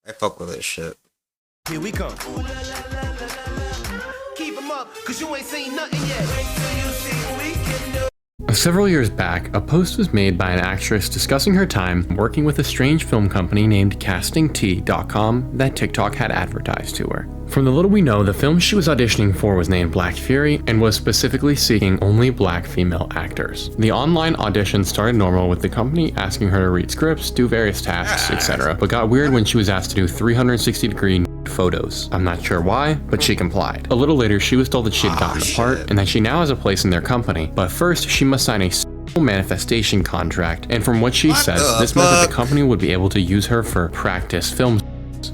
I fuck with this shit. Here we come. Keep 'em up, cause you ain't seen nothing yet. Wait till you see what we can do. Several years back, a post was made by an actress discussing her time working with a strange film company named CastingT.com that TikTok had advertised to her. From the little we know, the film she was auditioning for was named Black Fury and was specifically seeking only black female actors. The online audition started normal with the company asking her to read scripts, do various tasks, etc., but got weird when she was asked to do 360-degree photos. I'm not sure why, but she complied. A little later, she was told that she had gotten the part and that she now has a place in their company, but first she must sign a manifestation contract, and from what she says, this meant that the company would be able to use her for practice film.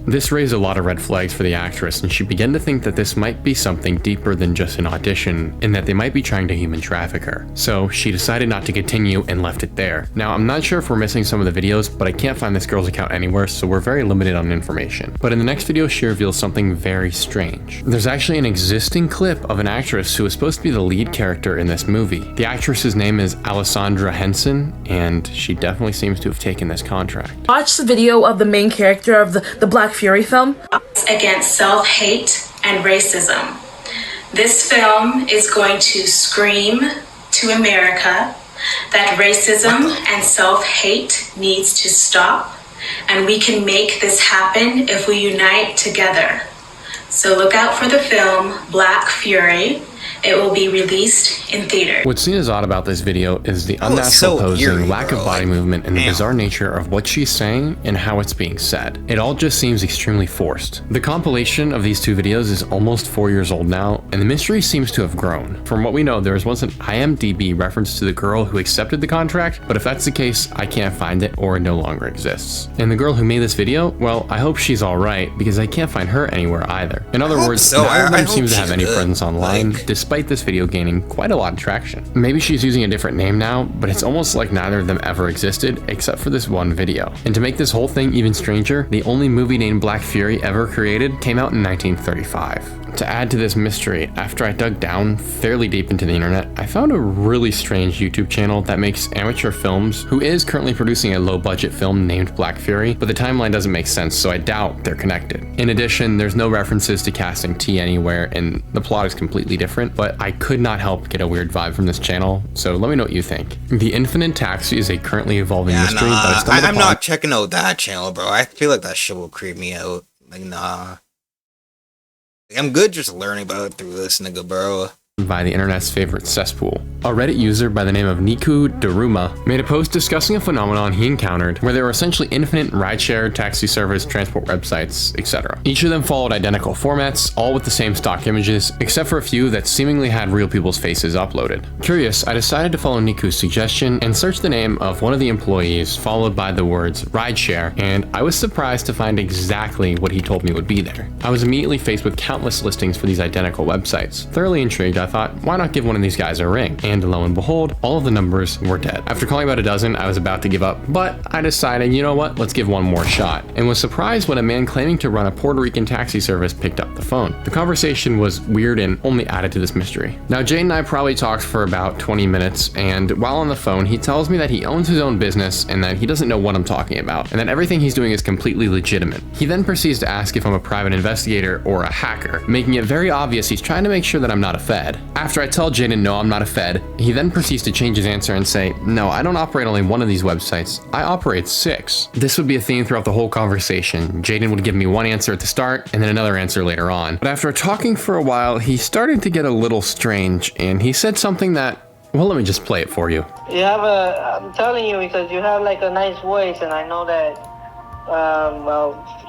This raised a lot of red flags for the actress, and she began to think that this might be something deeper than just an audition, and that they might be trying to human traffic her. So she decided not to continue and left it there. Now, I'm not sure if we're missing some of the videos, but I can't find this girl's account anywhere, so we're very limited on information. But in the next video, she reveals something very strange. There's actually an existing clip of an actress who is supposed to be the lead character in this movie. The actress's name is Alessandra Henson, and she definitely seems to have taken this contract. Watch the video of the main character of the Black Fury film. Against self-hate and racism. This film is going to scream to America that racism and self-hate needs to stop, and we can make this happen if we unite together. So look out for the film Black Fury. It will be released in theater. What's seen as odd about this video is the unnatural posing, lack of body movement, and the bizarre nature of what she's saying and how it's being said. It all just seems extremely forced. The compilation of these two videos is almost 4 years old now, and the mystery seems to have grown. From what we know, there was once an IMDb reference to the girl who accepted the contract, but if that's the case, I can't find it or it no longer exists. And the girl who made this video, well, I hope she's alright, because I can't find her anywhere either. In other words, none of them seems to have any presence online, despite this video gaining quite a lot of traction. Maybe she's using a different name now, but it's almost like neither of them ever existed except for this one video. And to make this whole thing even stranger, the only movie named Black Fury ever created came out in 1935. To add to this mystery, after I dug down fairly deep into the internet, I found a really strange YouTube channel that makes amateur films who is currently producing a low-budget film named Black Fury, but the timeline doesn't make sense, so I doubt they're connected. In addition, there's no references to Casting T anywhere, and the plot is completely different, but I could not help get a weird vibe from this channel, so let me know what you think. The Infinite Taxi is a currently evolving mystery that I stumbled upon. I'm not checking out that channel, bro. I feel like that shit will creep me out. Like, nah. I'm good just learning about it through this nigga, bro. By the internet's favorite cesspool. A Reddit user by the name of Niku Daruma made a post discussing a phenomenon he encountered where there were essentially infinite rideshare, taxi service, transport websites, etc. Each of them followed identical formats, all with the same stock images, except for a few that seemingly had real people's faces uploaded. Curious, I decided to follow Niku's suggestion and search the name of one of the employees followed by the words rideshare, and I was surprised to find exactly what he told me would be there. I was immediately faced with countless listings for these identical websites. Thoroughly intrigued, I thought, why not give one of these guys a ring? And lo and behold, all of the numbers were dead. After calling about a dozen, I was about to give up, but I decided, you know what, let's give one more shot, and was surprised when a man claiming to run a Puerto Rican taxi service picked up the phone. The conversation was weird and only added to this mystery. Now, Jane and I probably talked for about 20 minutes, and while on the phone, he tells me that he owns his own business and that he doesn't know what I'm talking about, and that everything he's doing is completely legitimate. He then proceeds to ask if I'm a private investigator or a hacker, making it very obvious he's trying to make sure that I'm not a Fed. After I tell Jaden no, I'm not a Fed, he then proceeds to change his answer and say, no, I don't operate only one of these websites, I operate 6. This would be a theme throughout the whole conversation. Jaden would give me one answer at the start and then another answer later on. But after talking for a while, he started to get a little strange, and he said something that, well, let me just play it for you. I'm telling you because you have like a nice voice, and I know that,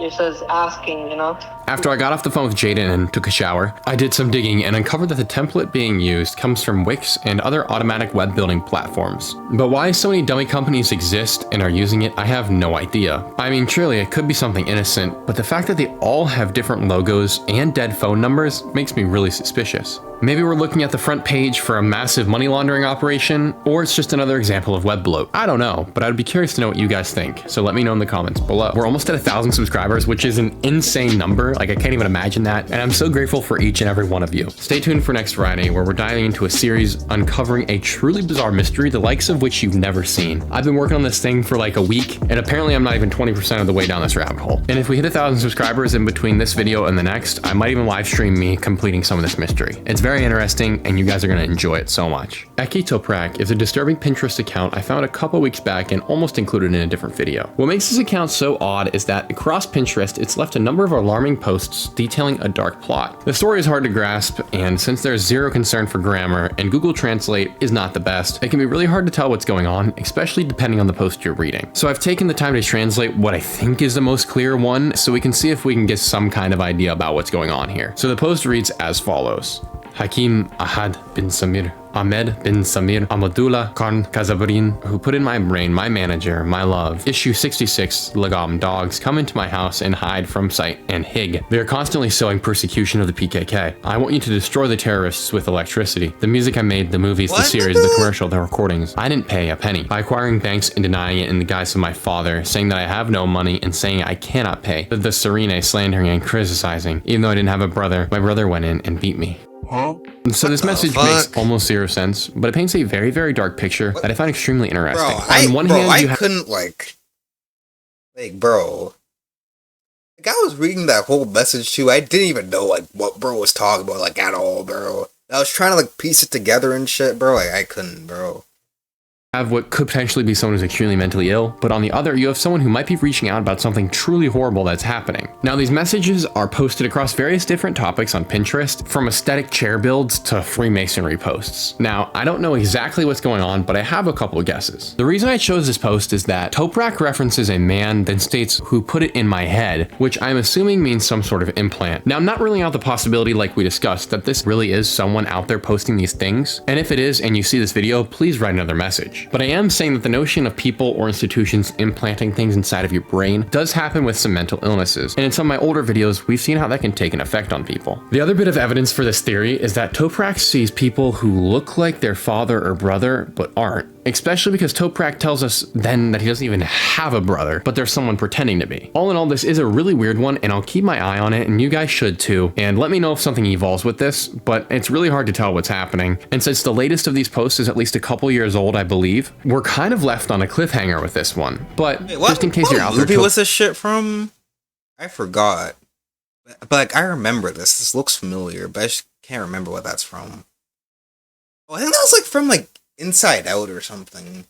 it says asking, you know? After I got off the phone with Jaden and took a shower, I did some digging and uncovered that the template being used comes from Wix and other automatic web building platforms. But why so many dummy companies exist and are using it, I have no idea. I mean, surely it could be something innocent, but the fact that they all have different logos and dead phone numbers makes me really suspicious. Maybe we're looking at the front page for a massive money laundering operation, or it's just another example of web bloat. I don't know, but I'd be curious to know what you guys think, so let me know in the comments below. We're almost at 1,000 subscribers, which is an insane number. Like, I can't even imagine that, and I'm so grateful for each and every one of you. Stay tuned for next Friday, where we're diving into a series uncovering a truly bizarre mystery, the likes of which you've never seen. I've been working on this thing for like a week, and apparently I'm not even 20% of the way down this rabbit hole. And if we hit 1,000 subscribers in between this video and the next, I might even live stream me completing some of this mystery. It's very interesting, and you guys are gonna enjoy it so much. Eki Toprak is a disturbing Pinterest account I found a couple weeks back and almost included in a different video. What makes this account so odd is that across Pinterest, it's left a number of alarming posts detailing a dark plot. The story is hard to grasp, and since there's zero concern for grammar and Google Translate is not the best, it can be really hard to tell what's going on, especially depending on the post you're reading. So I've taken the time to translate what I think is the most clear one, so we can see if we can get some kind of idea about what's going on here. So the post reads as follows. Hakim Ahad bin Samir Ahmed bin Samir Amadullah Khan Kazabrin, who put in my brain, my manager, my love. Issue 66 Lagom dogs come into my house and hide from sight and hig. They are constantly sowing persecution of the PKK. I want you to destroy the terrorists with electricity. The music I made, the movies, the series, the commercial, the recordings. I didn't pay a penny. By acquiring banks and denying it in the guise of my father, saying that I have no money and saying I cannot pay. The Serene slandering and criticizing. Even though I didn't have a brother, my brother went in and beat me. So this message makes almost zero sense, but it paints a very, very dark picture that I find extremely interesting. On one hand, I couldn't bro. Like, I was reading that whole message too. I didn't even know like what bro was talking about like at all, bro. I was trying to like piece it together and shit, bro. Like, I couldn't, bro. Have what could potentially be someone who's extremely mentally ill, but on the other, you have someone who might be reaching out about something truly horrible that's happening. Now, these messages are posted across various different topics on Pinterest, from aesthetic chair builds to Freemasonry posts. Now, I don't know exactly what's going on, but I have a couple of guesses. The reason I chose this post is that Toprak references a man, then states who put it in my head, which I'm assuming means some sort of implant. Now, I'm not ruling out the possibility, like we discussed, that this really is someone out there posting these things, and if it is and you see this video, please write another message. But I am saying that the notion of people or institutions implanting things inside of your brain does happen with some mental illnesses, and in some of my older videos, we've seen how that can take an effect on people. The other bit of evidence for this theory is that Toprak sees people who look like their father or brother, but aren't. Especially because Toprak tells us then that he doesn't even have a brother, but there's someone pretending to be. All in all, this is a really weird one, and I'll keep my eye on it, and you guys should too. And let me know if something evolves with this, but it's really hard to tell what's happening. And since the latest of these posts is at least a couple years old, I believe, we're kind of left on a cliffhanger with this one. But just in case you're out there, what movie was this shit from? I forgot. But like, I remember this. This looks familiar, but I just can't remember what that's from. Oh, I think that was like from like Inside Out or something.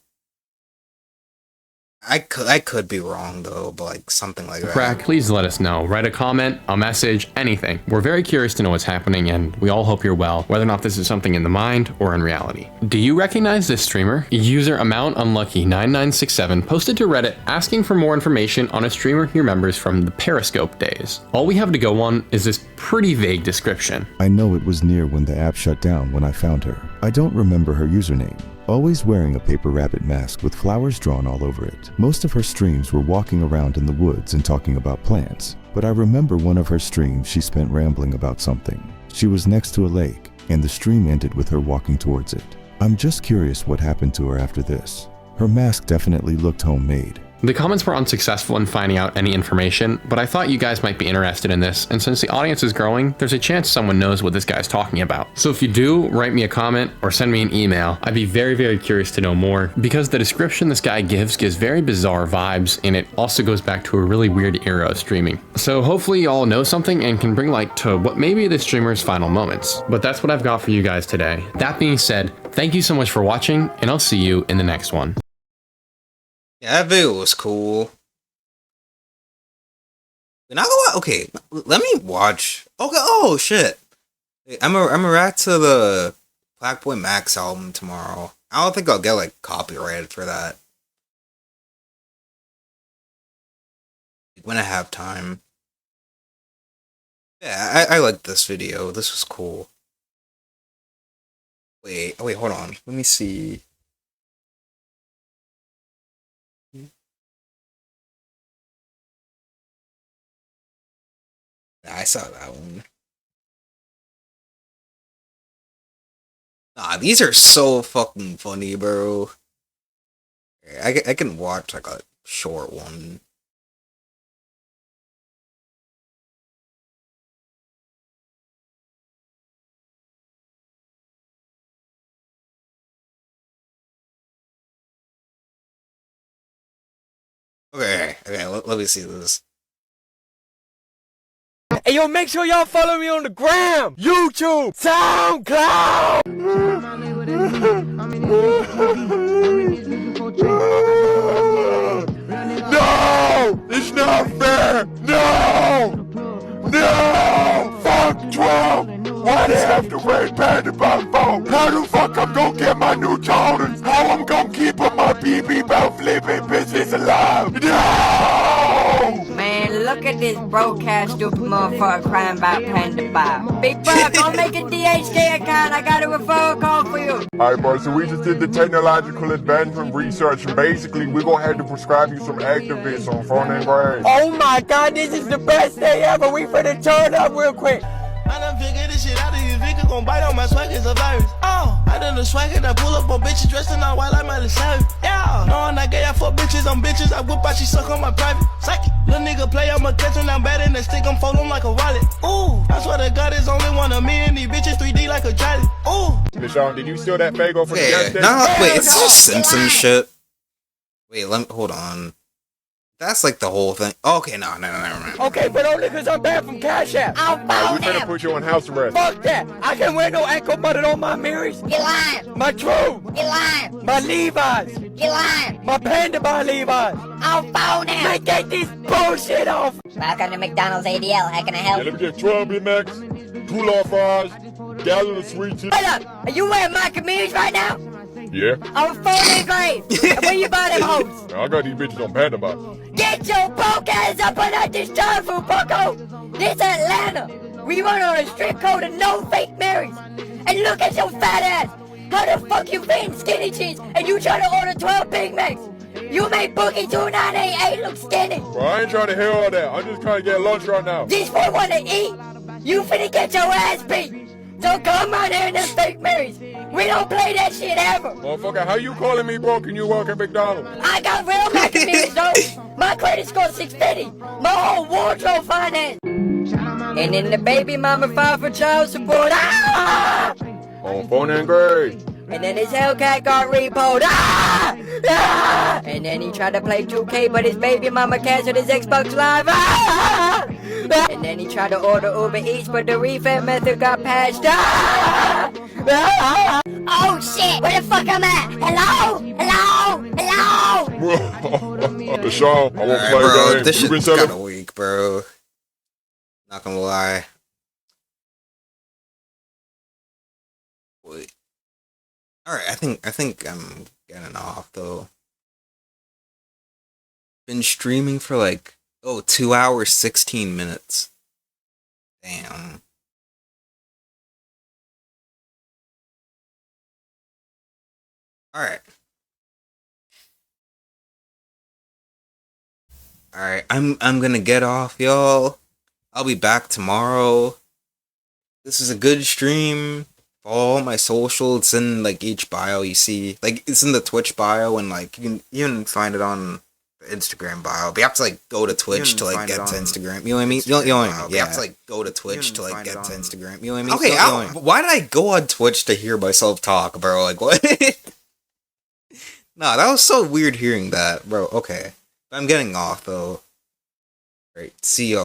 I could be wrong though, but like something like that. Crack, please let us know. Write a comment, a message, anything. We're very curious to know what's happening, and we all hope you're well, whether or not this is something in the mind or in reality. Do you recognize this streamer? User Amount Unlucky 9967 posted to Reddit asking for more information on a streamer he remembers from the Periscope days. All we have to go on is this pretty vague description. I know it was near when the app shut down when I found her. I don't remember her username. Always wearing a paper rabbit mask with flowers drawn all over it. Most of her streams were walking around in the woods and talking about plants. But I remember one of her streams she spent rambling about something. She was next to a lake, and the stream ended with her walking towards it. I'm just curious what happened to her after this. Her mask definitely looked homemade. The comments were unsuccessful in finding out any information, but I thought you guys might be interested in this, and since the audience is growing, there's a chance someone knows what this guy's talking about. So if you do, write me a comment or send me an email. I'd be very, very curious to know more, because the description this guy gives very bizarre vibes, and it also goes back to a really weird era of streaming. So hopefully y'all know something and can bring light to what may be this streamer's final moments. But that's what I've got for you guys today. That being said, thank you so much for watching, and I'll see you in the next one. Yeah, that video was cool. Okay, let me watch. Okay, oh shit. I'm a react to the Black Boy Max album tomorrow. I don't think I'll get like copyrighted for that. When I have time. Yeah, I like this video. This was cool. Wait, hold on. Let me see. I saw that one. Nah, these are so fucking funny, bro. I can watch like a short one. Okay, let me see this. Hey, yo, make sure y'all follow me on the gram, YouTube, SoundCloud. No, it's not fair. No, no, fuck Trump. Why they have to raid Panda by phone? How the fuck I'm gonna get my new Jordans? How I'm gonna keep up my BB about flipping bitches alive? No! Man, look at this broadcast stupid motherfucker crying about Panda Bob. Big Buck, go make a DHK account. I got a referral call for you. Alright, bro, so we just did the technological advancement research, and basically, we're gonna have to prescribe you some activists on phone and brain. Oh my god, this is the best day ever. We finna turn up real quick. I done figured this shit out of these niggas gon' bite on my swag as a virus. Oh, I done the swag and I pull up on bitches dressed in all white like Miley Cyrus. Yeah, knowing I gay, I fuck bitches on bitches. I whip out, she suck on my private. Psych it. Little nigga play, I'ma catch him down bad in the stick, I'm fold him like a wallet. Ooh, I swear to God, there's only one of me and these bitches 3D like a jolly. Ooh. Deshaun, did you steal that Fago from the gas Okay, station? no, wait, it's just Simpson shit. Wait, hold on. That's like the whole thing. Okay, no, never mind. Okay, but only because I'm back from Cash App. I'll We phone finna him. put you on house arrest. Fuck that. I can't wear no ankle button on my mirrors. You lying. My True. You lying. My Levi's. You lying. My Panda Bar Levi's. I'll phone him. Man, get this bullshit off. Welcome to McDonald's ADL. How can I help? Yeah, let me get 12 Big Macs, 2 large fries, gallon of sweet tea. Hold up. Are you wearing my communities right now? Yeah, I'm phoning grave. And where you buy them hoes? I got these bitches on Panda Bob. Get your broke ass up on that this time food, bucko! This Atlanta! We run on a strict code of no fake marries! And look at your fat ass! How the fuck you fit in skinny jeans and you try to order 12 Big Macs? You made Bookie 2988 look skinny! Bro, I ain't trying to hear all that. I'm just trying to get lunch right now. This boy wanna eat! You finna get your ass beat! So come on here in them fake marries! We don't play that shit ever! Motherfucker, how you calling me broke and you work at McDonald's? I got real Maccabees though! My credit score 650! My whole wardrobe finance! And then the baby mama filed for child support. Ah! On phone and grade. And then his Hellcat got repoed. Ah! Ah! And then he tried to play 2K, but his baby mama canceled his Xbox Live. Ah! And then he tried to order Uber Eats, but the refund method got patched. Ah! Ah! Oh shit! Where the fuck am I? Hello? Hello? Hello? Deshaun, I won't Alright, play bro, games. this You been shit's selling? kinda weak, bro. Not gonna lie. Wait. Alright, I think I'm getting off, though. Been streaming for like, 2 hours, 16 minutes. Damn. Alright. Alright, I'm gonna get off, y'all. I'll be back tomorrow. This is a good stream. Follow my social. It's in like each bio you see. Like it's in the Twitch bio and like you can even find it on the Instagram bio. But you have to like go to Twitch to like get to Instagram. You know what I mean? You know what I mean? Yeah. You have to like go to Twitch to like get to Instagram. You know what I mean? Okay, why did I go on Twitch to hear myself talk, bro? Like what? No, that was so weird hearing that, bro. Okay. I'm getting off though. Alright, see y'all.